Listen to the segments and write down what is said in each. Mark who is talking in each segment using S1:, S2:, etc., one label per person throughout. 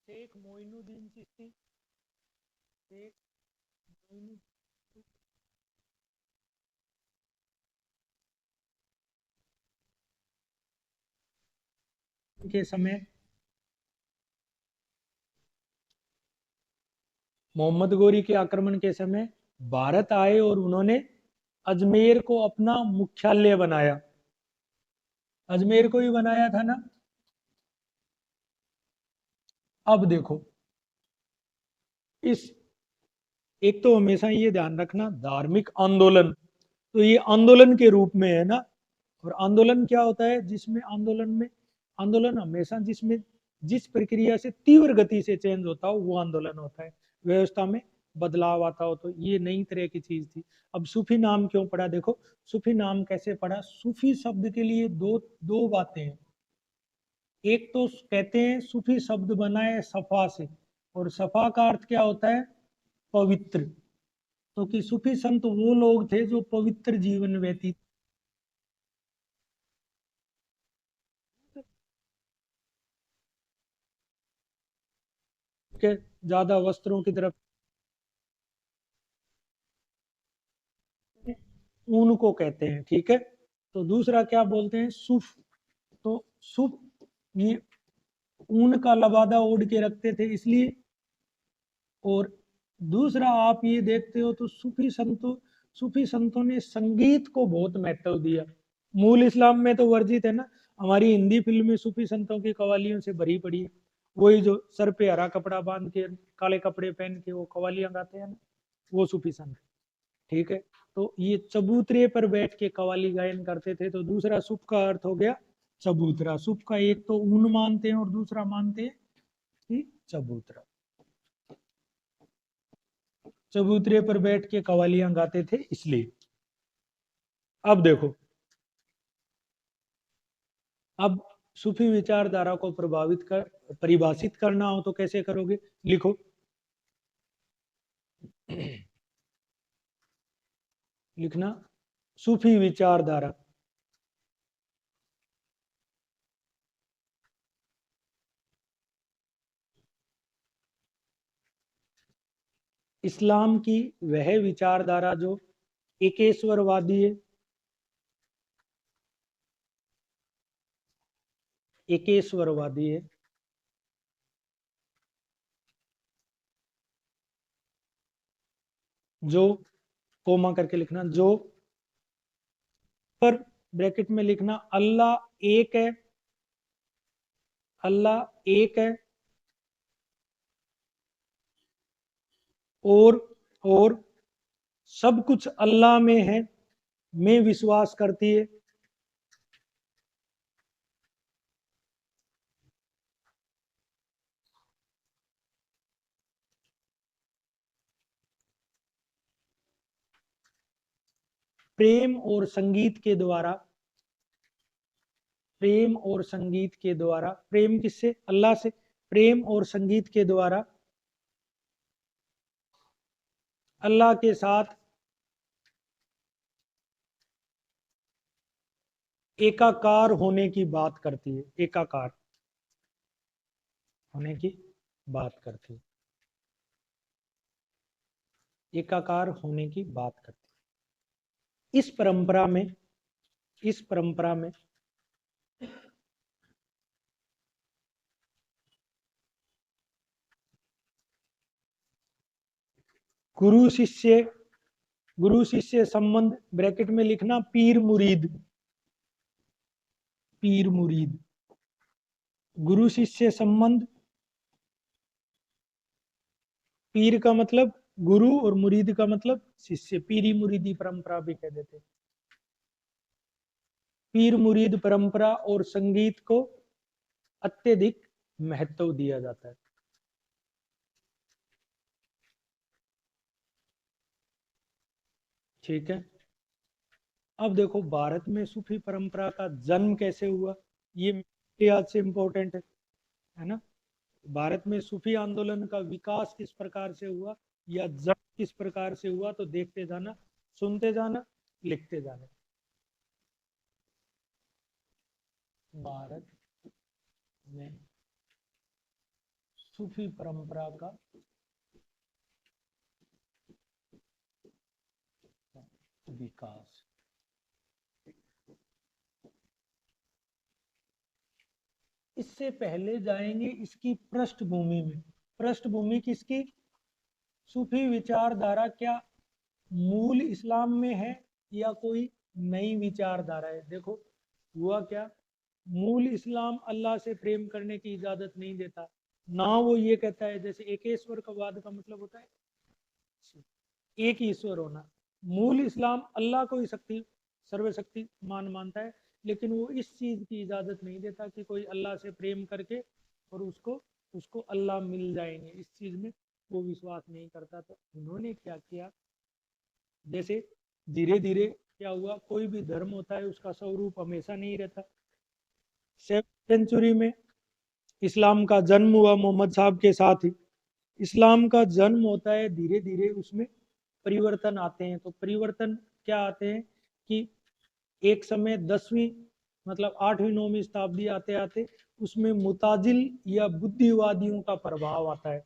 S1: शेख मोइनुद्दीन चिश्ती, शेख मोइनुद्दीन के समय, मोहम्मद गोरी के आक्रमण के समय भारत आए और उन्होंने अजमेर को अपना मुख्यालय बनाया। अजमेर को ही बनाया था ना। अब देखो, इस एक तो हमेशा ये ध्यान रखना, धार्मिक आंदोलन तो ये आंदोलन के रूप में है ना। और आंदोलन क्या होता है, जिसमें आंदोलन हमेशा जिसमें जिस प्रक्रिया से तीव्र गति से चेंज होता हो वो आंदोलन होता है। व्यवस्था में बदलाव आता हो, तो ये नई तरह की चीज थी। अब सूफी नाम क्यों पड़ा, देखो सूफी नाम कैसे पड़ा। सूफी शब्द के लिए दो दो बातें हैं। एक तो कहते हैं सूफी शब्द बना है सफा से, और सफा का अर्थ क्या होता है, पवित्र। तो कि सूफी संत वो लोग थे जो पवित्र जीवन व्यतीत के, ज्यादा वस्त्रों की तरफ, ऊन को कहते हैं, ठीक है। तो दूसरा क्या बोलते हैं, सूफ। तो सूफ, ये ऊन का लबादा ओढ़ के रखते थे इसलिए। और दूसरा आप ये देखते हो तो सूफी संतों ने संगीत को बहुत महत्व दिया। मूल इस्लाम में तो वर्जित है ना। हमारी हिंदी फिल्म में सूफी संतों की कवालियों से भरी पड़ी है। वही जो सर पे हरा कपड़ा बांध के, काले कपड़े पहन के वो कवालियां गाते हैं ना, वो सूफी संत, ठीक है। तो ये चबूतरे पर बैठ के कवाली गायन करते थे। तो दूसरा सुप का अर्थ हो गया चबूतरा। सुप का एक तो ऊन मानते हैं और दूसरा मानते हैं कि चबूतरा। चबूतरे पर बैठ के कवालियां गाते थे इसलिए। अब देखो, अब सूफी विचारधारा को प्रभावित कर परिभाषित करना हो तो कैसे करोगे, लिखो। लिखना, सूफी विचारधारा। इस्लाम की वह विचारधारा जो एकेश्वरवादी है, एकेश्वरवादी है, जो, कोमा करके लिखना, जो, पर ब्रैकेट में लिखना, अल्लाह एक है, अल्लाह एक है, और और सब कुछ अल्लाह में है, में विश्वास करती है। प्रेम और संगीत के द्वारा, प्रेम और संगीत के द्वारा, प्रेम किससे, अल्लाह से, प्रेम और संगीत के द्वारा अल्लाह के साथ एकाकार होने की बात करती है, एकाकार होने की बात करती है, एकाकार होने की बात करती है। इस परंपरा में गुरु शिष्य, गुरु शिष्य संबंध, ब्रैकेट में लिखना पीर मुरीद, पीर मुरीद, गुरु शिष्य संबंध। पीर का मतलब गुरु और मुरीद का मतलब शिष्य, पीरी मुरीदी परंपरा भी कह देते। पीर मुरीद परंपरा और संगीत को अत्यधिक महत्व दिया जाता है। ठीक है। अब देखो भारत में सूफी परंपरा का जन्म कैसे हुआ, ये इतिहास से इंपॉर्टेंट है ना। भारत में सूफी आंदोलन का विकास किस प्रकार से हुआ या जन्म किस प्रकार से हुआ, तो देखते जाना, सुनते जाना, लिखते जाना। भारत में सूफी परंपरा का विकास। इससे पहले जाएंगे इसकी पृष्ठभूमि में। पृष्ठभूमि किसकी? सूफी विचारधारा क्या मूल इस्लाम में है या कोई नई विचारधारा है? देखो हुआ क्या, मूल इस्लाम अल्लाह से प्रेम करने की इजाजत नहीं देता ना। वो ये कहता है, जैसे एकेश्वरवाद का मतलब होता है एक ही ईश्वर होना। मूल इस्लाम अल्लाह को ही शक्ति सर्वशक्तिमान मानता है, लेकिन वो इस चीज की इजाजत नहीं देता कि कोई अल्लाह से प्रेम करके और उसको उसको अल्लाह मिल जाएंगे, इस चीज में वो विश्वास नहीं करता। तो उन्होंने क्या किया, जैसे धीरे धीरे क्या हुआ, कोई भी धर्म होता है उसका स्वरूप हमेशा नहीं रहता। 7वीं सेंचुरी में इस्लाम का जन्म हुआ मोहम्मद साहब के साथ ही। इस्लाम का जन्म होता है, धीरे धीरे उसमें परिवर्तन आते हैं। तो परिवर्तन क्या आते हैं कि एक समय 10वीं मतलब 8वीं 9वीं शताब्दी आते आते उसमें मुताजिल या बुद्धिवादियों का प्रभाव आता है।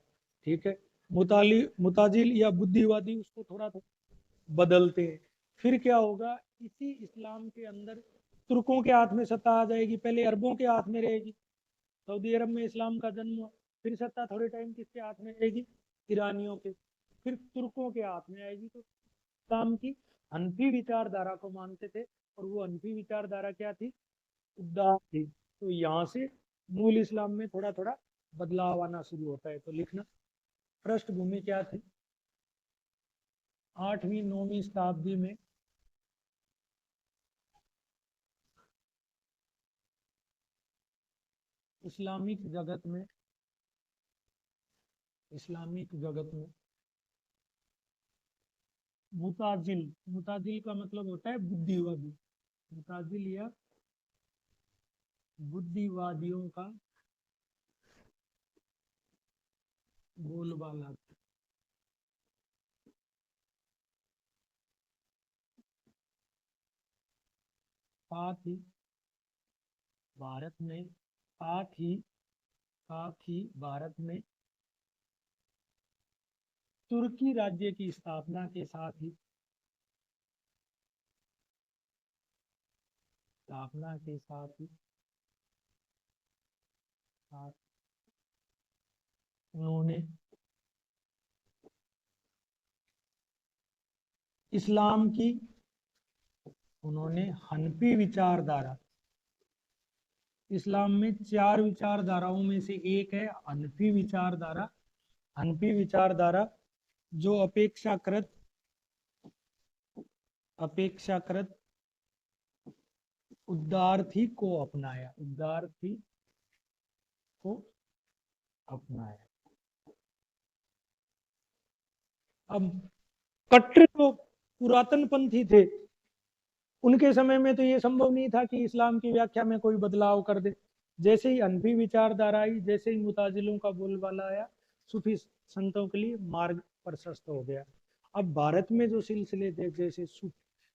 S1: ठीक है, मुताजिल या बुद्धिवादी उसको थोड़ा बदलते हैं। फिर क्या होगा, इसी इस्लाम के अंदर तुर्कों के हाथ में सत्ता आ जाएगी, पहले अरबों के हाथ में रहेगी। सऊदी अरब में इस्लाम का जन्म हुआ, फिर सत्ता थोड़े टाइम किसके हाथ में रहेगी? ईरानियों के। फिर तुर्कों के हाथ में आएगी। तो इस्लाम की हनफी विचारधारा को मानते थे, और वो हनफी विचारधारा क्या थी? उद्दार थी। तो यहाँ से मूल इस्लाम में थोड़ा थोड़ा बदलाव आना शुरू होता है। तो लिखना, पृष्ठभूमि क्या थी? 8वीं 9वीं शताब्दी में इस्लामिक जगत में इस्लामिक जगत में मुताजिल का मतलब होता है बुद्धिवादी। मुताजिल या बुद्धिवादियों का बोलबाला साथ ही भारत में भारत में तुर्की राज्य की स्थापना के साथ उन्होंने इस्लाम की हनफी विचारधारा, इस्लाम में 4 विचारधाराओं में से एक है हनफी विचारधारा। हनफी विचारधारा जो अपेक्षाकृत उदारथी को अपनाया। अब कट्टर जो पुरातन पंथी थे, उनके समय में तो ये संभव नहीं था कि इस्लाम की व्याख्या में कोई बदलाव कर दे। जैसे ही अनफी विचारधारा आई, जैसे ही मुताजिलों का बोलबाला आया, सूफी संतों के लिए मार्ग प्रशस्त हो गया। अब भारत में जो सिलसिले थे,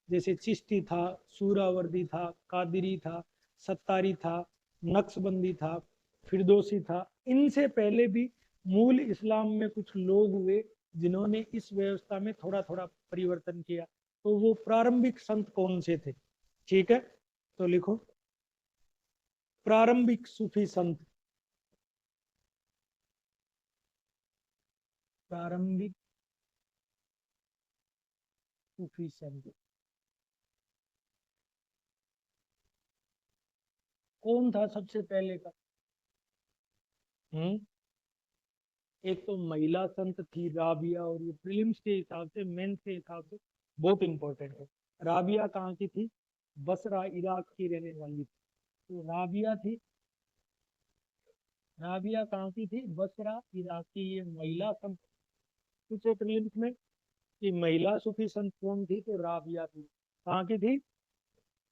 S1: जैसे चिश्ती था, सूरावर्दी था, कादिरी था, सत्तारी था, नक्शबंदी था, फिरदौसी था, इनसे पहले भी मूल इस्लाम में कुछ लोग हुए जिन्होंने इस व्यवस्था में थोड़ा थोड़ा परिवर्तन किया। तो वो प्रारंभिक संत कौन से थे? ठीक है, तो लिखो, प्रारंभिक सूफी संत। प्रारंभिक सूफी संत कौन था सबसे पहले का? हम्म एक तो महिला संत थी राबिया, और ये प्रीलिम्स के हिसाब से, मेंस के हिसाब से बहुत इंपॉर्टेंट है। राबिया कहाँ की थी? बसरा, इराक की रहने वाली थी। तो राबिया कहाँ की थी? बसरा, इराक की ये महिला संत। पूछे प्रीलिम्स में कि महिला सूफी संत कौन थी, तो राबिया थी। कहाँ की थी?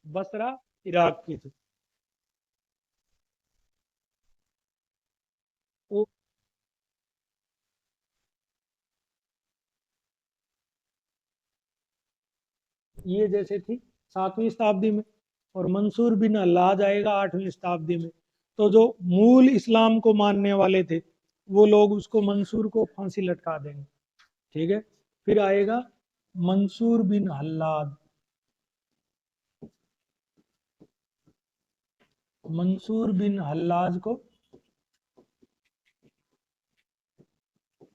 S1: बसरा, इराक की थी। वो ये जैसे थी 7वीं शताब्दी में, और मंसूर बिन हल्लाज आएगा 8वीं शताब्दी में। तो जो मूल इस्लाम को मानने वाले थे वो लोग उसको मंसूर को फांसी लटका देंगे, ठीक है। फिर आएगा मंसूर बिन हल्लाज। मंसूर बिन हल्लाज को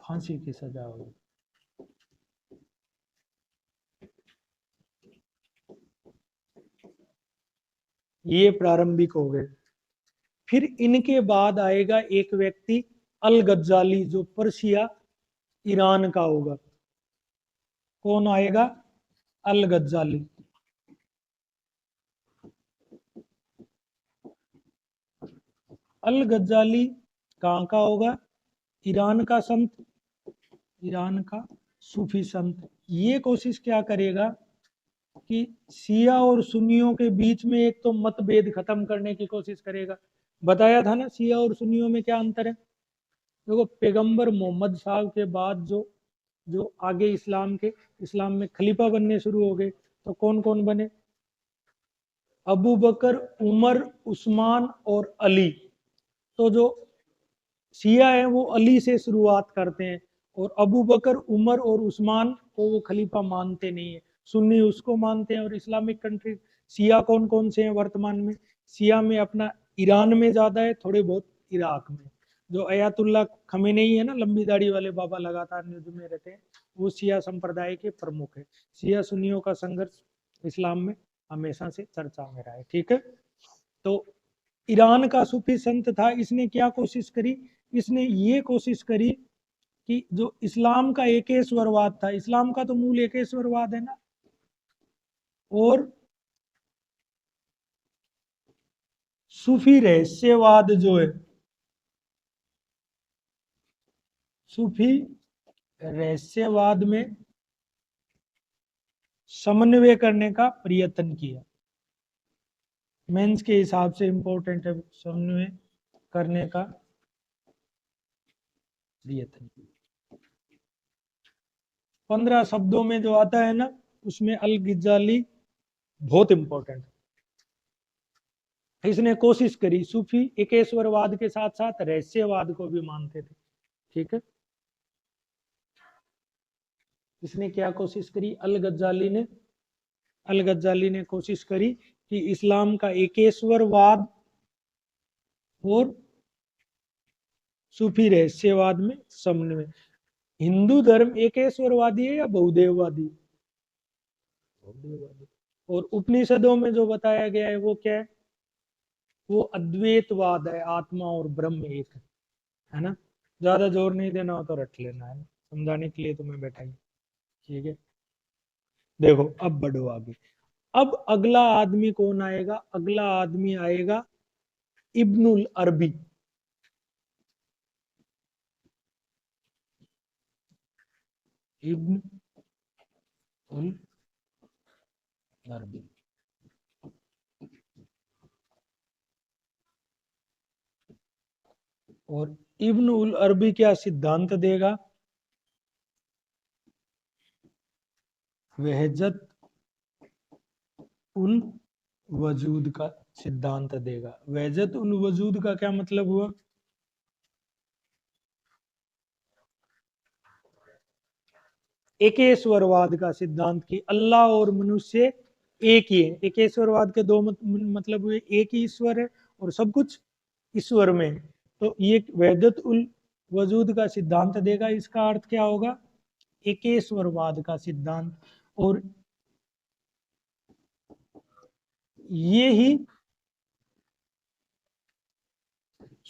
S1: फांसी की सजा होगी। ये प्रारंभिक हो गए। फिर इनके बाद आएगा एक व्यक्ति अल गज्जाली, जो पर्शिया ईरान का होगा। कौन आएगा? अल गज्जाली। अल गज्जाली कहाँ का होगा? ईरान का संत, ईरान का सूफी संत। ये कोशिश क्या करेगा कि शिया और सुन्नियों के बीच में एक तो मतभेद खत्म करने की कोशिश करेगा। बताया था ना शिया और सुन्नियों में क्या अंतर है। देखो, पैगंबर मोहम्मद साहब के बाद जो जो आगे इस्लाम में खलीफा बनने शुरू हो गए, तो कौन कौन बने? अबू बकर, उमर, उस्मान और अली। तो जो शिया है वो अली से शुरुआत करते हैं, और अबू बकर, उमर और उस्मान को वो खलीफा मानते नहीं है। सुन्नी उसको मानते हैं। और इस्लामिक कंट्री शिया कौन कौन से हैं वर्तमान में? शिया में अपना ईरान में ज़्यादा है, थोड़े बहुत इराक में। जो अयातुल्ला खमेनेई है ना, लंबी दाढ़ी वाले बाबा, लगातार न्यूज में रहते हैं, वो शिया संप्रदाय के प्रमुख है। शिया सुन्नियों का संघर्ष इस्लाम में हमेशा से चर्चा में रहा है, ठीक है। तो ईरान का सूफी संत था, इसने क्या कोशिश करी? इसने ये कोशिश करी कि जो इस्लाम का एकेश्वरवाद था, इस्लाम का तो मूल एकेश्वरवाद है ना, और सूफी रहस्यवाद जो है, सूफी रहस्यवाद में समन्वय करने का प्रयत्न किया। मेंस के हिसाब से इंपॉर्टेंट है, समन्वय करने का प्रयत्न। 15 शब्दों में जो आता है ना, उसमें अल गिजाली बहुत इंपॉर्टेंट। इसने कोशिश करी, सूफी एकेश्वरवाद के साथ साथ रहस्यवाद को भी मानते थे, ठीक है। इसने क्या कोशिश करी? अल गज्जाली ने कोशिश करी कि इस्लाम का एकेश्वरवाद और सूफी रहस्यवाद में समन्वय। हिंदू धर्म एकेश्वरवादी है या बहुदेववादी? बहुदेववादी। और उपनिषदों में जो बताया गया है वो क्या है? वो अद्वैतवाद है, आत्मा और ब्रह्म एक है ना। ज्यादा जोर नहीं देना हो तो रट लेना है, समझाने के लिए तुम्हें बैठा ही, ठीक है। देखो, अब बढ़ो आगे। अब अगला आदमी कौन आएगा? अगला आदमी आएगा इब्नुल अरबी। इब्न उल अरबी। और इब्न उल अरबी क्या सिद्धांत देगा? वहजत उल वजूद का सिद्धांत देगा। वहजत उल वजूद का क्या मतलब हुआ? एकेश्वरवाद का सिद्धांत की अल्लाह और मनुष्य एक ही है। एकेश्वरवाद के दो मतलब हुए, एक ही ईश्वर है और सब कुछ ईश्वर में है। तो ये वहदत उल वजूद का सिद्धांत देगा। इसका अर्थ क्या होगा? एकेश्वरवाद का सिद्धांत। और ये ही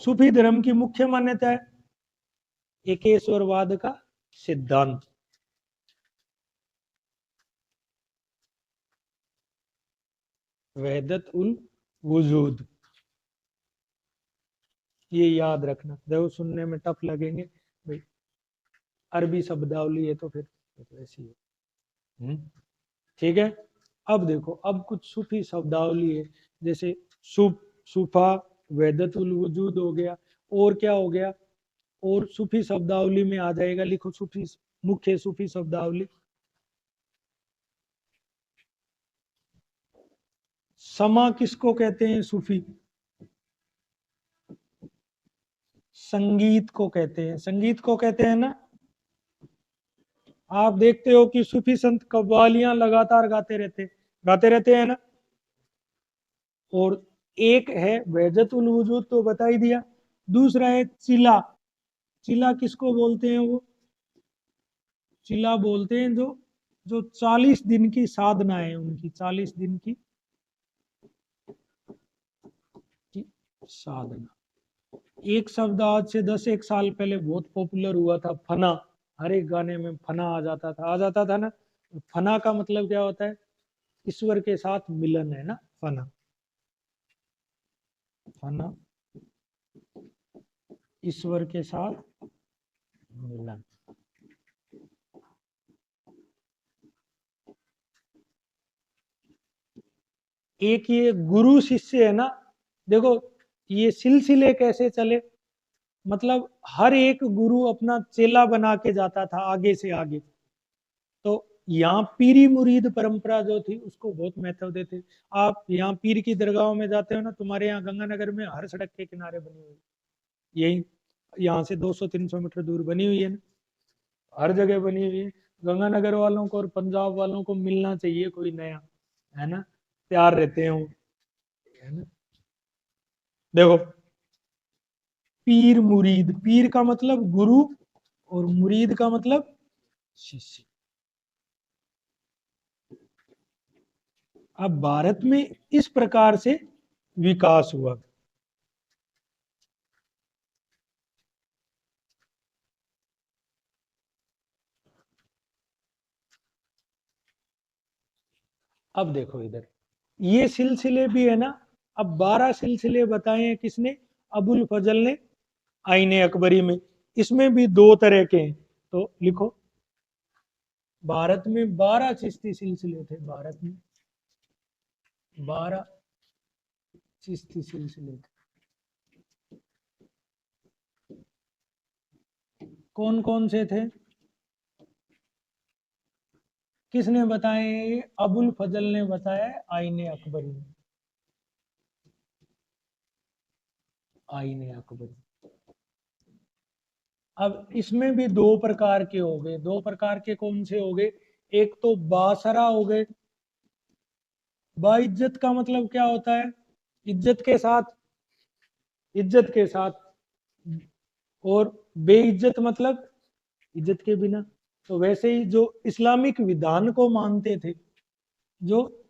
S1: सूफी धर्म की मुख्य मान्यता है, एकेश्वरवाद का सिद्धांत। वहदत उल वजूद, ये याद रखना। देखो, सुनने में टफ लगेंगे भाई, अरबी शब्दावली है तो फिर ऐसी है, ठीक है। अब देखो, अब कुछ सूफी शब्दावली है, जैसे सूफा, वहदत उल वजूद हो गया, और क्या हो गया? और सूफी शब्दावली में आ जाएगा, लिखो सूफी, मुख्य सूफी शब्दावली। समा किसको कहते हैं सूफी? संगीत को कहते हैं, संगीत को कहते हैं ना। आप देखते हो कि सूफी संत कव्वालियां लगातार गाते रहते हैं ना। और एक है वहजतुल वजूद, तो बता ही दिया। दूसरा है चिला। चिला किसको बोलते हैं? वो चिला बोलते हैं जो जो 40 दिन की साधना है उनकी, 40 दिन की साधना। एक शब्द आज से 10 एक साल पहले बहुत पॉपुलर हुआ था, फना। हर एक गाने में फना आ जाता था ना। फना का मतलब क्या होता है? ईश्वर के साथ मिलन है ना, फना। फना ईश्वर के साथ मिलन। एक ये गुरु शिष्य है ना। देखो ये सिलसिले कैसे चले, मतलब हर एक गुरु अपना चेला बना के जाता था आगे से आगे। तो यहाँ पीरी मुरीद परंपरा जो थी उसको बहुत महत्व देते। आप यहाँ पीर की दरगाहों में जाते हो ना, तुम्हारे यहाँ गंगानगर में हर सड़क के किनारे बनी हुई, यही यहाँ से 200-300 मीटर दूर बनी हुई है ना, हर जगह बनी हुई है। गंगानगर वालों को और पंजाब वालों को मिलना चाहिए कोई नया, है ना, तैयार रहते हैं वो, है ना। देखो पीर मुरीद, पीर का मतलब गुरु और मुरीद का मतलब शिष्य। अब भारत में इस प्रकार से विकास हुआ। अब देखो इधर ये सिलसिले भी है ना। अब 12 सिलसिले बताए हैं किसने? अबुल फजल ने आईने अकबरी में। इसमें भी दो तरह के हैं, तो लिखो। भारत में 12 चिश्ती सिलसिले थे, भारत में 12 चिश्ती सिलसिले थे। कौन कौन से थे? किसने बताए ये? अबुल फजल ने बताया आईने अकबरी में। आईने अकबरी। अब इसमें भी दो प्रकार के हो गए। दो प्रकार के कौन से हो गए? एक तो बासरा हो गए। बाइज्जत का मतलब क्या होता है? इज्जत के साथ, इज्जत के साथ। और बेइज्जत मतलब इज्जत के बिना। तो वैसे ही जो इस्लामिक विधान को मानते थे, जो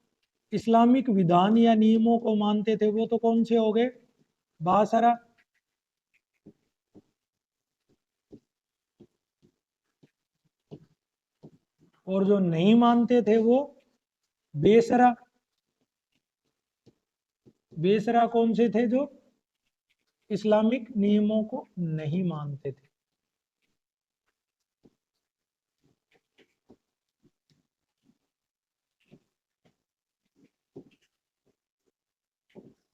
S1: इस्लामिक विधान या नियमों को मानते थे, वो तो कौन से हो गए? बासरा। और जो नहीं मानते थे वो बेसरा। बेसरा कौन से थे? जो इस्लामिक नियमों को नहीं मानते थे।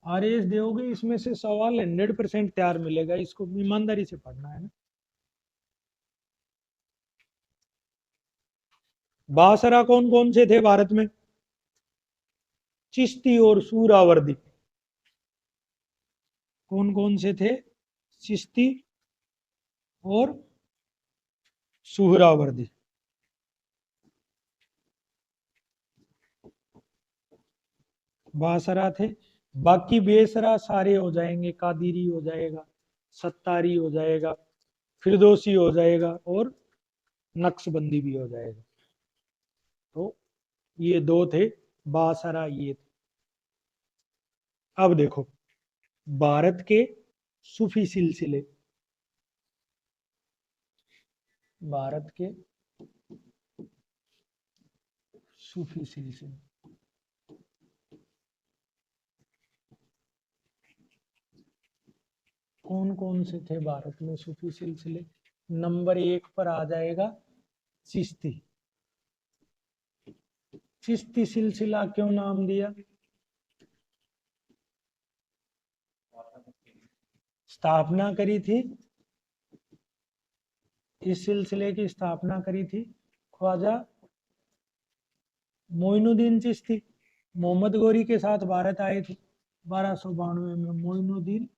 S1: आरएस दोगे इसमें से सवाल 100% तैयार मिलेगा, इसको ईमानदारी से पढ़ना है ना। बासरा कौन कौन से थे भारत में? चिश्ती और सूरावर्दी। कौन कौन से थे? चिश्ती और सुहरावर्दी। बासरा थे। बाकी बेसरा सारे हो जाएंगे, कादिरी हो जाएगा, सत्तारी हो जाएगा, फिरदोसी हो जाएगा और नक्शबंदी भी हो जाएगा। तो ये दो थे, बासरा ये थे। अब देखो भारत के सूफी सिलसिले। भारत के सूफी सिलसिले कौन कौन से थे भारत में सूफी सिलसिले? नंबर 1 पर आ जाएगा चिश्ती। चिश्ती सिलसिला क्यों नाम दिया? स्थापना करी थी, इस सिलसिले की स्थापना करी थी ख्वाजा मोइनुद्दीन चिश्ती। मोहम्मद गौरी के साथ भारत आए थे 1292 में मोइनुद्दीन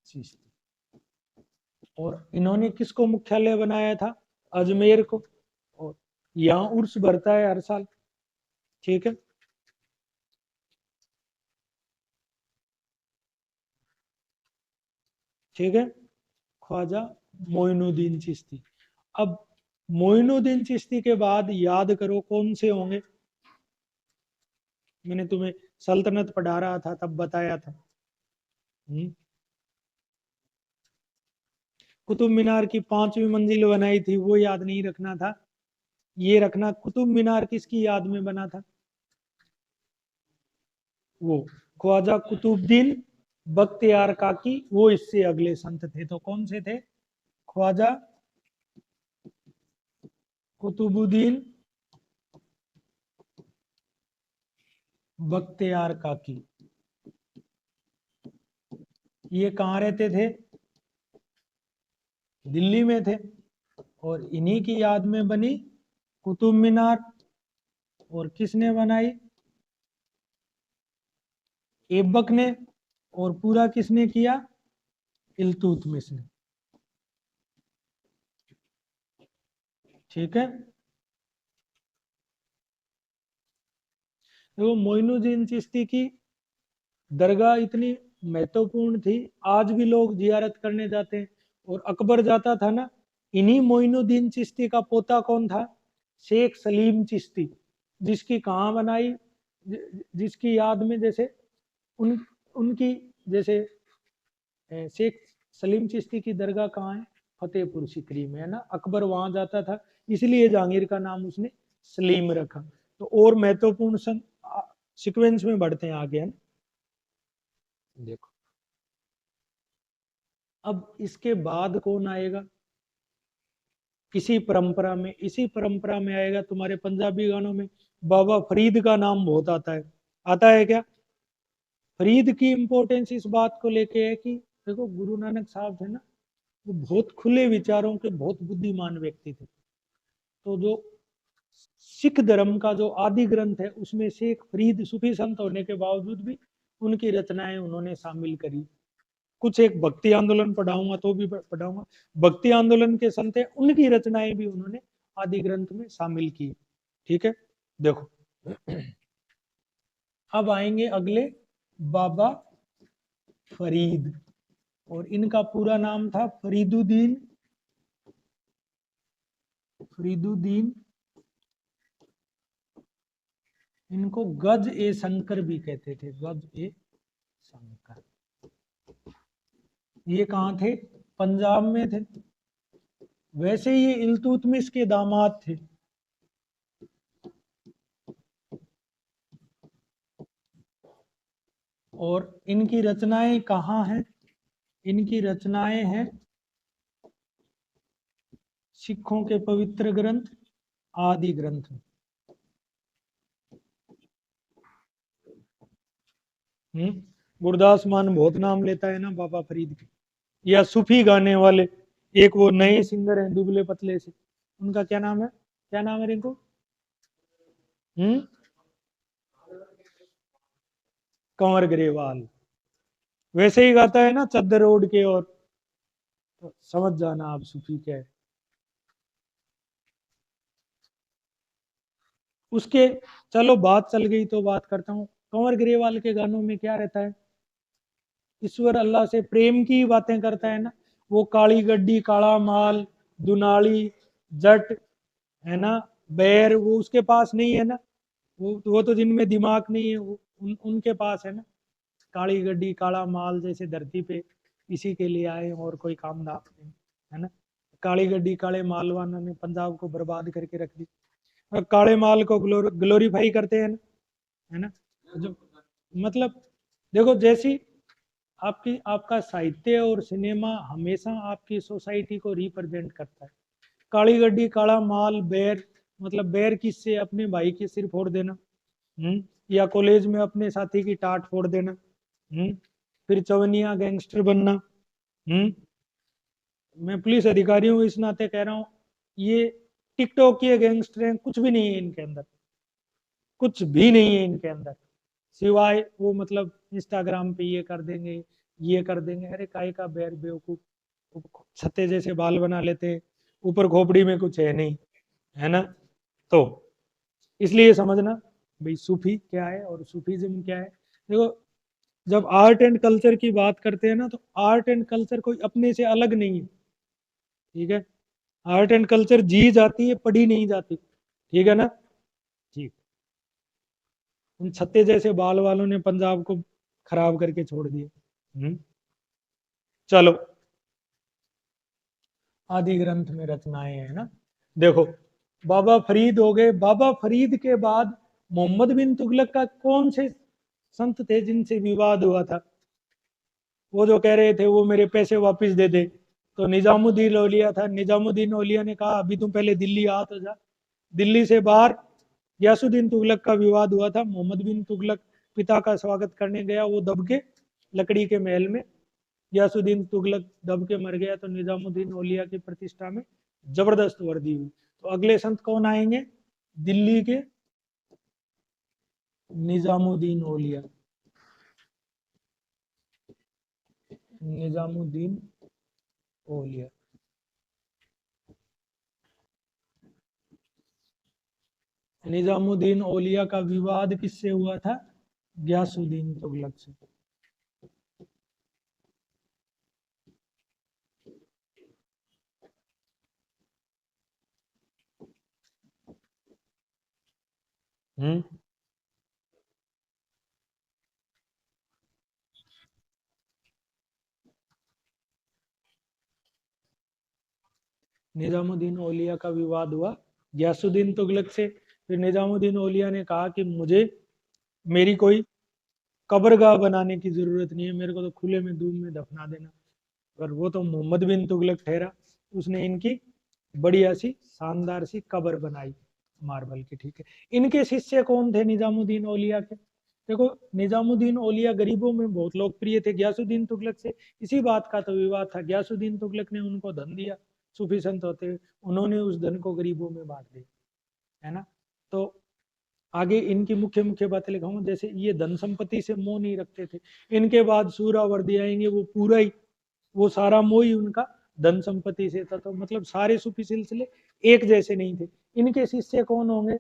S1: चिश्ती। और इन्होंने किसको मुख्यालय बनाया था? अजमेर को। और यहाँ उर्स भरता है हर साल, ठीक है। ठीक है, ख्वाजा मोइनुद्दीन चिश्ती। अब मोइनुद्दीन चिश्ती के बाद याद करो कौन से होंगे। मैंने तुम्हें सल्तनत पढ़ा रहा था तब बताया था। कुतुब मीनार की 5वीं मंजिल बनाई थी, वो याद नहीं रखना था। ये रखना कुतुब मीनार किसकी याद में बना था? वो ख्वाजा कुतुबुद्दीन बख्तियार काकी, वो इससे अगले संत थे। तो कौन से थे? ख्वाजा कुतुबुद्दीन बख्तियार काकी। ये कहाँ रहते थे? दिल्ली में थे। और इन्हीं की याद में बनी कुतुब मीनार। और किसने बनाई? ऐबक ने। और पूरा किसने किया? इल्तुतमिश ने। ठीक है। तो मोइनुद्दीन चिश्ती की दरगाह इतनी महत्वपूर्ण थी, आज भी लोग जियारत करने जाते हैं। और अकबर जाता था ना, इन्हीं मोइनुद्दीन चिश्ती का पोता कौन था? शेख सलीम चिश्ती, जिसकी कहाँ बनाई, जिसकी याद में जैसे उनकी जैसे शेख सलीम चिश्ती की दरगाह कहाँ है? फतेहपुर सिकरी में है ना। अकबर वहां जाता था, इसलिए जहांगीर का नाम उसने सलीम रखा। तो और महत्वपूर्ण सीक्वेंस में बढ़ते हैं आगे, है ना। देखो अब इसके बाद कौन आएगा? इसी परंपरा में आएगा। तुम्हारे पंजाबी गानों में बाबा फरीद का नाम बहुत आता है क्या? फरीद की इंपॉर्टेंस इस बात को लेके है कि देखो गुरु नानक साहब थे ना, वो बहुत खुले विचारों के बहुत बुद्धिमान व्यक्ति थे। तो जो सिख धर्म का जो आदि ग्रंथ है उसमें शेख फरीद सूफी संत होने के बावजूद भी उनकी रचनाएं उन्होंने शामिल करी। कुछ एक भक्ति आंदोलन पढ़ाऊंगा तो भी पढ़ाऊंगा, भक्ति आंदोलन के संत है, उनकी रचनाएं भी उन्होंने आदि ग्रंथ में शामिल की। ठीक है, देखो अब आएंगे अगले बाबा फरीद। और इनका पूरा नाम था फरीदुद्दीन। इनको गज ए शंकर भी कहते थे, गज ए शंकर। ये कहाँ थे? पंजाब में थे। वैसे ये इल्तुतमिश के दामाद थे। और इनकी रचनाएं कहाँ हैं? इनकी रचनाएं हैं सिखों के पवित्र ग्रंथ आदि ग्रंथ। गुरदास मान बहुत नाम लेता है ना बाबा फरीद के। या सूफी गाने वाले एक वो नए सिंगर हैं दुबले पतले से, उनका क्या नाम है? क्या नाम है रिंकू? कंवर ग्रेवाल। वैसे ही गाता है ना चद्दर ओढ़ के। और तो समझ जाना आप सूफी क्या है। उसके चलो बात चल गई तो बात करता हूँ। कंवर ग्रेवाल के गानों में क्या रहता है? ईश्वर अल्लाह से प्रेम की बातें करता है ना। वो काली गड्डी काला माल दुनाली जट है ना, बैर, वो उसके पास नहीं है ना। वो तो जिनमें दिमाग नहीं है वो उनके पास है ना। काली गड्डी काला माल जैसे धरती पे इसी के लिए आए और कोई काम ना नहीं, है ना। काली गड्डी काले माल वालों ने पंजाब को बर्बाद करके रख दी। और काले माल को ग्लोरीफाई करते हैं ना, है ना। जो मतलब देखो जैसी आपका साहित्य और सिनेमा हमेशा आपकी सोसाइटी को रिप्रेजेंट करता है। काली गड्डी काला माल बैर, मतलब बैर किससे? अपने भाई के सिर फोड़ देना, या कॉलेज में अपने साथी की टाट फोड़ देना, फिर चवनिया गैंगस्टर बनना। मैं पुलिस अधिकारी हूँ इस नाते कह रहा हूँ, ये टिकटॉक के गैंगस्टर हैं, कुछ भी नहीं है इनके अंदर, कुछ भी नहीं है इनके अंदर। सिवाय वो मतलब इंस्टाग्राम पे ये कर देंगे, ये कर देंगे, अरे काय का बैर बेवकूफ, छत्ते जैसे बाल बना लेते हैं, ऊपर खोपड़ी में कुछ है नहीं, है ना। तो इसलिए समझना भाई सूफी क्या है और सूफीज्म क्या है। देखो, जब आर्ट एंड कल्चर की बात करते हैं ना, तो आर्ट एंड कल्चर कोई अपने से अलग नहीं है, ठीक है। आर्ट एंड कल्चर जी जाती है, पढ़ी नहीं जाती, ठीक है ना। ठीक। उन छत्ते जैसे बाल वालों ने पंजाब को खराब करके छोड़ दिया। चलो, आदि ग्रंथ में रचनाएं है ना। देखो, बाबा फरीद हो गए। बाबा फरीद के बाद मोहम्मद बिन तुगलक का कौन से संत थे जिनसे विवाद हुआ था? वो जो कह रहे थे वो मेरे पैसे वापस दे दे, तो निजामुद्दीन औलिया था। निजामुद्दीन औलिया ने कहा अभी तुम पहले दिल्ली आ तो जा। दिल्ली से बाहर गयासुद्दीन तुगलक का विवाद हुआ था। मोहम्मद बिन तुगलक पिता का स्वागत करने गया, वो दब के लकड़ी के महल में, गयासुद्दीन तुगलक दब के मर गया, तो निजामुद्दीन औलिया की प्रतिष्ठा में जबरदस्त वर्दी हुई। तो अगले संत कौन आएंगे? दिल्ली के निजामुद्दीन औलिया। निजामुद्दीन औलिया। निजामुद्दीन औलिया का विवाद किससे हुआ था? गयासुद्दीन तुगलक से। हम्म। निजामुद्दीन औलिया का विवाद हुआ गयासुद्दीन तुगलक से। फिर निजामुद्दीन औलिया ने कहा कि मुझे मेरी कोई कब्रगाह बनाने की जरूरत नहीं है, मेरे को तो खुले में धूम में दफना देना। पर वो तो मोहम्मद बिन तुगलक ठहरा, उसने इनकी बढ़िया सी शानदार सी कब्र बनाई मार्बल की, ठीक है। इनके शिष्य कौन थे निजामुद्दीन औलिया के? देखो, निजामुद्दीन औलिया गरीबों में बहुत लोकप्रिय थे गयासुद्दीन तुगलक से। इसी बात का तो विवाद था, गयासुद्दीन तुगलक ने उनको धन दिया, सूफी संत होते हुए, उन्होंने उस धन को गरीबों में बांट दिया, है ना। तो आगे इनकी मुख्य मुख्य बातें लिखाऊंगा। जैसे ये धन संपत्ति से मोह नहीं रखते थे। इनके बाद सूरावर्दी आएंगे, वो पूरा ही, वो सारा मोह ही उनका धन संपत्ति से था। तो मतलब सारे सूफी सिलसिले एक जैसे नहीं थे। इनके शिष्य कौन होंगे?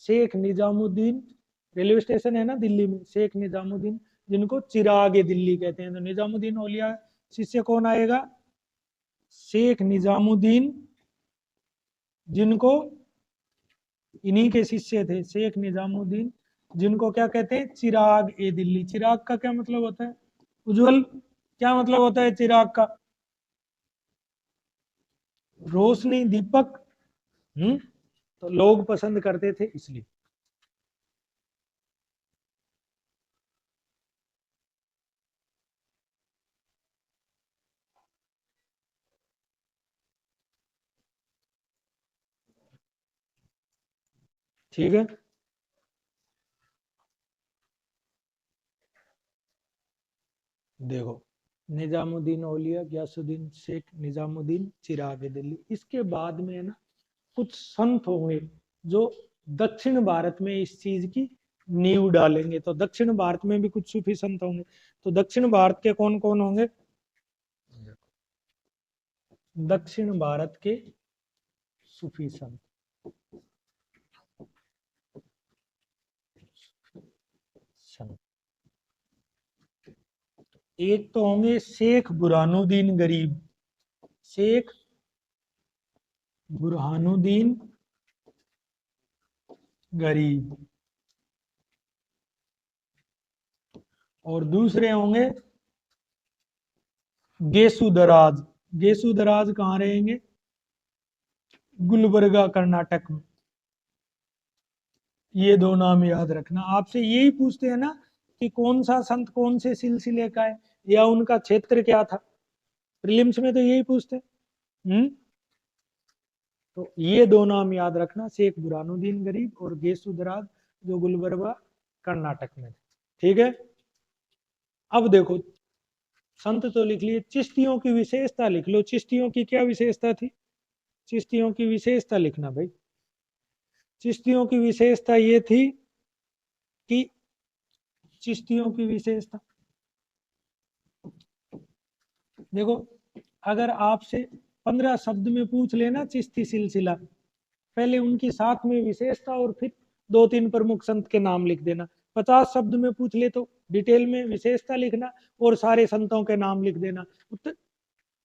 S1: शेख निजामुद्दीन, रेलवे स्टेशन है ना दिल्ली में, शेख निजामुद्दीन, जिनको चिराग दिल्ली कहते हैं। तो निजामुद्दीन औलिया शिष्य कौन आएगा? शेख निजामुद्दीन, जिनको, इन्हीं के शिष्य थे शेख निजामुद्दीन, जिनको क्या कहते हैं? चिराग ए दिल्ली। चिराग का क्या मतलब होता है? उज्जवल, क्या मतलब होता है चिराग का? रोशनी, दीपक। तो लोग पसंद करते थे इसलिए। ठीक है। देखो, निजामुद्दीन औलिया, गयासुद्दीन शेख निजामुद्दीन, चिराग दिल्ली। इसके बाद में है ना कुछ संत होंगे जो दक्षिण भारत में इस चीज की नींव डालेंगे। तो दक्षिण भारत में भी कुछ सूफी संत होंगे। तो दक्षिण भारत के कौन कौन होंगे? दक्षिण भारत के सूफी संत, संत एक तो होंगे शेख बुरहानुद्दीन गरीब, शेख बुरहानुद्दीन गरीब। और दूसरे होंगे गेसुदराज। गेसुदराज कहाँ रहेंगे? गुलबर्गा कर्नाटक में। ये दो नाम याद रखना। आपसे यही पूछते हैं ना कि कौन सा संत कौन से सिलसिले का है या उनका क्षेत्र क्या था, प्रीलिम्स में तो यही पूछते हैं। तो ये दो नाम याद रखना, शेख बुरहानुद्दीन गरीब और गेसुदराज, जो गुलबर्गा कर्नाटक में। ठीक है। अब देखो, संत तो लिख लिए, चिश्तियों की विशेषता लिख लो। चिश्तियों की क्या विशेषता थी? चिश्तियों की विशेषता लिखना भाई। चिश्तियों की विशेषता ये थी कि चिश्तियों की विशेषता, देखो अगर आपसे 15 शब्द में पूछ लेना चिश्ती सिलसिला, पहले उनकी साथ में विशेषता और फिर 2-3 प्रमुख संत के नाम लिख देना। 50 शब्द में पूछ ले तो डिटेल में विशेषता लिखना और सारे संतों के नाम लिख देना।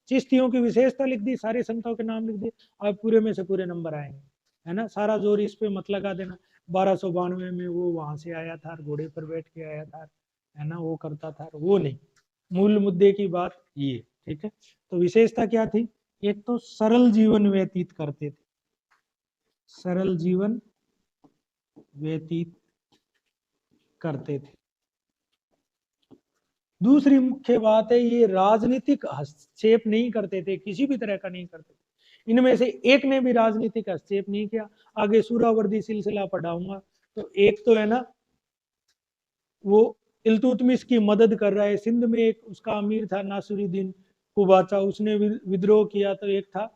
S1: चिश्तियों की विशेषता लिख दी, सारे संतों के नाम लिख दिए, अब पूरे में से पूरे नंबर आएंगे, है ना। सारा जोर इस पे मत लगा देना 1292 में वो वहां से आया था, घोड़े पर बैठ के आया था, है ना, वो करता था, वो नहीं, मूल मुद्दे की बात ये, ठीक है। तो विशेषता क्या थी, एक तो सरल जीवन व्यतीत करते थे, सरल जीवन व्यतीत करते थे। दूसरी मुख्य बात है ये राजनीतिक हस्तक्षेप नहीं करते थे, किसी भी तरह का नहीं करते थे। इनमें से एक ने भी राजनीतिक हस्तक्षेप नहीं किया। आगे सूरावर्दी सिलसिला पढ़ाऊंगा, तो एक तो है ना वो इल्तुतमिश की मदद कर रहा है, सिंध में एक उसका अमीर था नासिरुद्दीन कुबाचा, उसने विद्रोह किया, तो एक था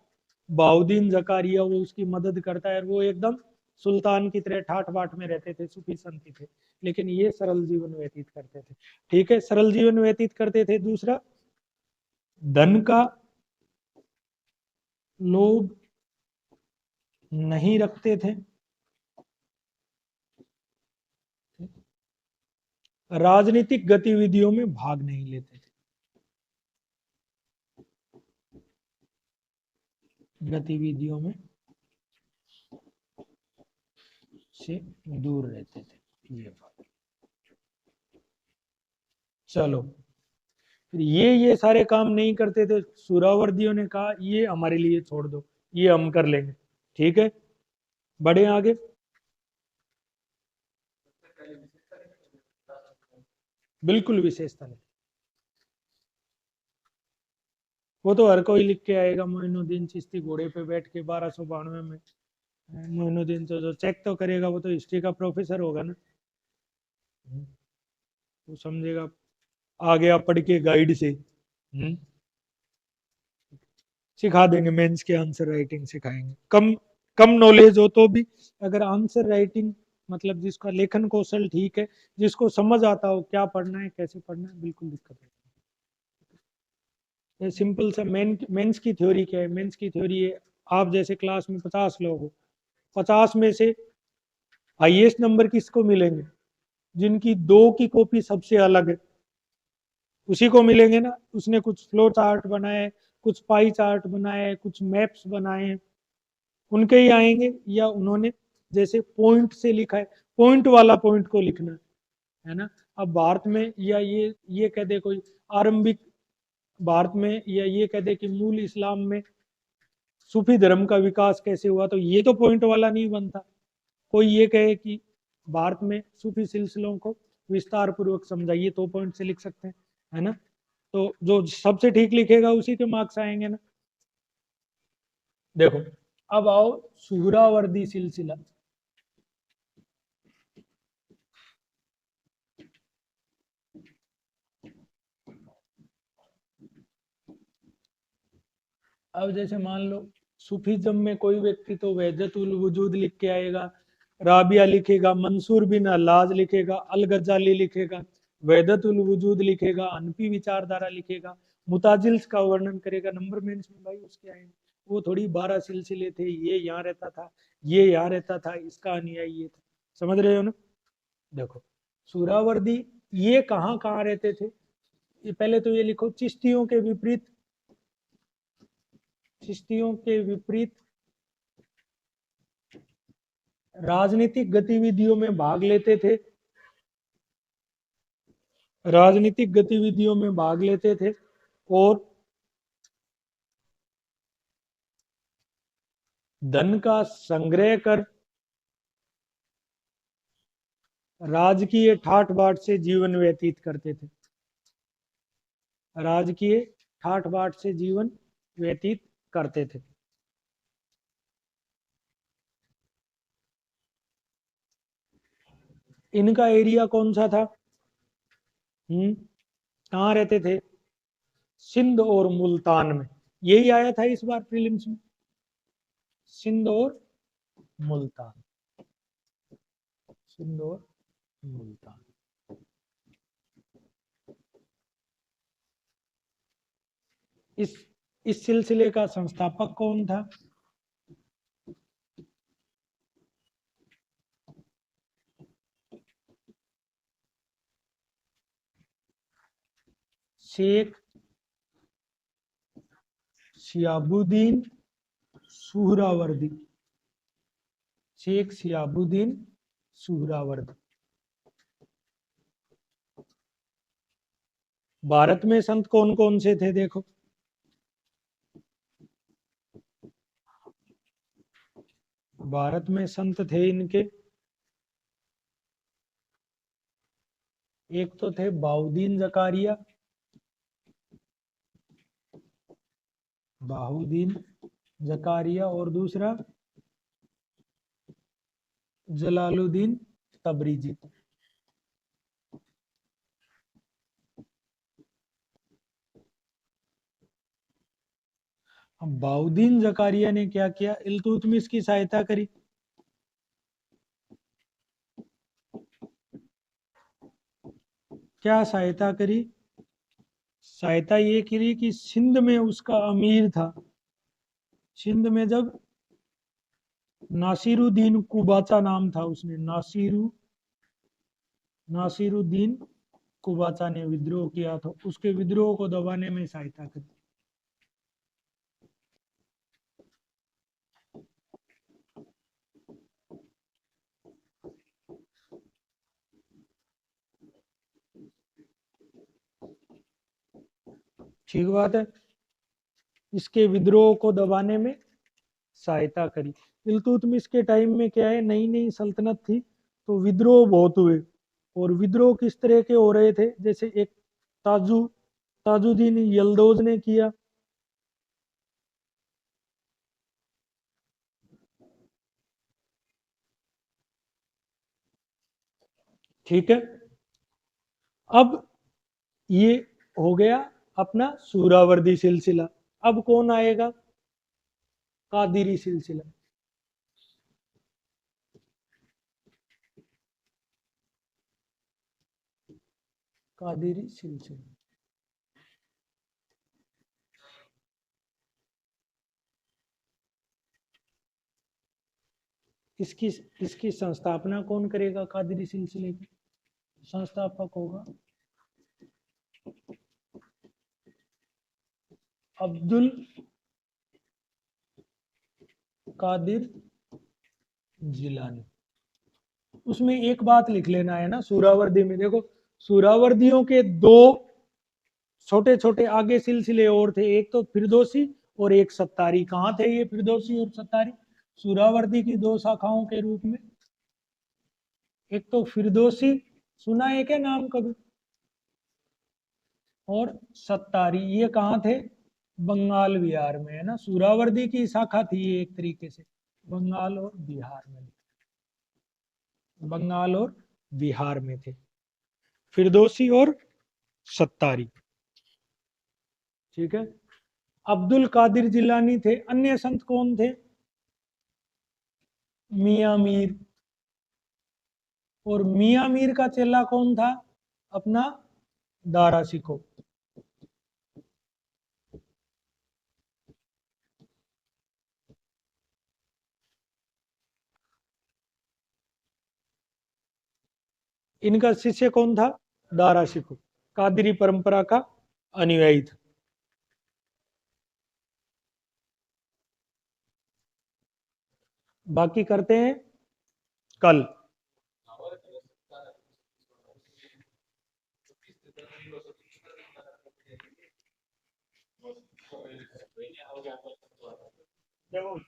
S1: बाउद्दीन जकारिया, वो उसकी मदद करता है, वो एकदम सुल्तान की तरह ठाट बाट में रहते थे, सूफी संत थे, लेकिन ये सरल जीवन व्यतीत करते थे, ठीक है, सरल जीवन व्यतीत करते थे। दूसरा, धन का लोभ नहीं रखते थे, राजनीतिक गतिविधियों में भाग नहीं लेते थे, गतिविधियों में से दूर रहते थे, ये बात। चलो, फिर ये सारे काम नहीं करते थे, सुरावर्दियों ने कहा ये हमारे लिए छोड़ दो, ये हम कर लेंगे, ठीक है। बढ़े आगे, बिल्कुल विशेषता नहीं, वो तो हर कोई लिख के आएगा, मोइनुद्दीन चिश्ती घोड़े पे बैठ के 1292 में, मोइनुद्दीन तो जो चेक तो करेगा वो तो हिस्ट्री का प्रोफेसर होगा ना, वो समझेगा आ गया पढ़ के गाइड से। सिखा देंगे, मेंस के आंसर राइटिंग सिखाएंगे, कम कम नॉलेज हो तो भी, अगर आंसर राइटिंग मतलब जिसका लेखन कौशल ठीक है, जिसको समझ आता हो क्या पढ़ना है कैसे पढ़ना है, बिल्कुल दिक्कत नहीं। ये सिंपल सा मेंस की थ्योरी क्या है, मेंस की थ्योरी है, आप जैसे क्लास में 50 लोग हो, 50 में से हाईएस्ट नंबर किसको मिलेंगे, जिनकी 2 की कॉपी सबसे अलग है, उसी को मिलेंगे ना। उसने कुछ फ्लो चार्ट बनाए, कुछ पाई चार्ट बनाए, कुछ मैप्स बनाए, उनके ही आएंगे, या उन्होंने जैसे पॉइंट से लिखा है, पॉइंट वाला पॉइंट को लिखना है ना। अब भारत में, या ये कह दे कोई आरंभिक भारत में, या ये कह दे कि मूल इस्लाम में सूफी धर्म का विकास कैसे हुआ, तो ये तो पॉइंट वाला नहीं बनता। कोई ये कहे कि भारत में सूफी सिलसिलों को विस्तार पूर्वक समझाइए, तो पॉइंट से लिख सकते हैं, है ना। तो जो सबसे ठीक लिखेगा उसी के मार्क्स आएंगे ना। देखो, अब आओ सुहरावर्दी सिलसिला, अब जैसे मान लो सूफीज्म में कोई व्यक्ति तो वहदतुल वजूद लिख के आएगा, राबिया लिखेगा, मंसूर बिन हल्लाज लिखेगा, अल गजाली लिखेगा, वहदतुल वजूद लिखेगा, अनफी विचारधारा लिखेगा, मुताजिल्स का वर्णन करेगा, नंबर मेंस में भाई उसके आएंगे। वो थोड़ी 12 सिलसिले थे, ये यहाँ रहता था, ये यहाँ रहता था, इसका अनुयायी ये था, समझ रहे हो ना। देखो, सुहरावर्दी ये कहाँ कहाँ रहते थे, ये पहले तो ये लिखो, चिश्तियों के विपरीत, चिश्तियों के विपरीत राजनीतिक गतिविधियों में भाग लेते थे, राजनीतिक गतिविधियों में भाग लेते थे, और धन का संग्रह कर राजकीय ठाट बाट से जीवन व्यतीत करते थे, राजकीय ठाट बाट से जीवन व्यतीत करते थे। इनका एरिया कौन सा था, कहाँ रहते थे, सिंध और मुल्तान में, यही आया था इस बार प्रीलिम्स में, सिंध और मुल्तान, सिंध और मुल्तान। इस इस सिलसिले का संस्थापक कौन था? शेख शिहाबुद्दीन सुहरावर्दी। शेख शिहाबुद्दीन सुहरावर्दी। भारत में संत कौन कौन से थे देखो। भारत में संत थे इनके, एक तो थे बाउद्दीन जकारिया, बाउद्दीन जकारिया, और दूसरा जलालुद्दीन तबरीजी। बाउद्दीन जकारिया ने क्या किया? इल्तुतमिश की सहायता करी। क्या सहायता करी? सहायता ये करी कि सिंध में उसका अमीर था, सिंध में जब नासिरुद्दीन कुबाचा नाम था, उसने नासिरुद्दीन कुबाचा ने विद्रोह किया था, उसके विद्रोह को दबाने में सहायता करी। ठीक बात है, इसके विद्रोह को दबाने में सहायता करी। इल्तुतमिश के टाइम में क्या है, नई नई सल्तनत थी, तो विद्रोह बहुत हुए। और विद्रोह किस तरह के हो रहे थे? जैसे एक ताजुद्दीन यल्दौज ने किया, ठीक है। अब ये हो गया अपना सुहरावर्दी सिलसिला। अब कौन आएगा? कादिरी सिलसिला। कादिरी सिलसिला इसकी इसकी संस्थापना कौन करेगा? कादिरी सिलसिले की संस्थापक होगा अब्दुल कादिर जिलानी। उसमें एक बात लिख लेना है ना, सुहरावर्दी में देखो, सुहरावर्दियों के दो छोटे छोटे आगे सिलसिले और थे, एक तो फिरदौसी और एक सत्तारी। कहाँ थे ये फिरदौसी और सत्तारी? सुहरावर्दी की दो शाखाओं के रूप में। एक तो फिरदौसी, सुना है क्या नाम कभी? और सत्तारी, ये कहाँ थे? बंगाल बिहार में, है ना। सुहरावर्दी की शाखा थी ये एक तरीके से, बंगाल और बिहार में, बंगाल और बिहार में थे फिरदौसी और सत्तारी, ठीक है। अब्दुल कादिर जिलानी थे। अन्य संत कौन थे? मियां मीर। और मियां मीर का चेला कौन था? अपना दारा सिखो। इनका शिष्य कौन था? दारा सिखो, कादिरी परंपरा का अनुयायी था। बाकी करते हैं कल। देखो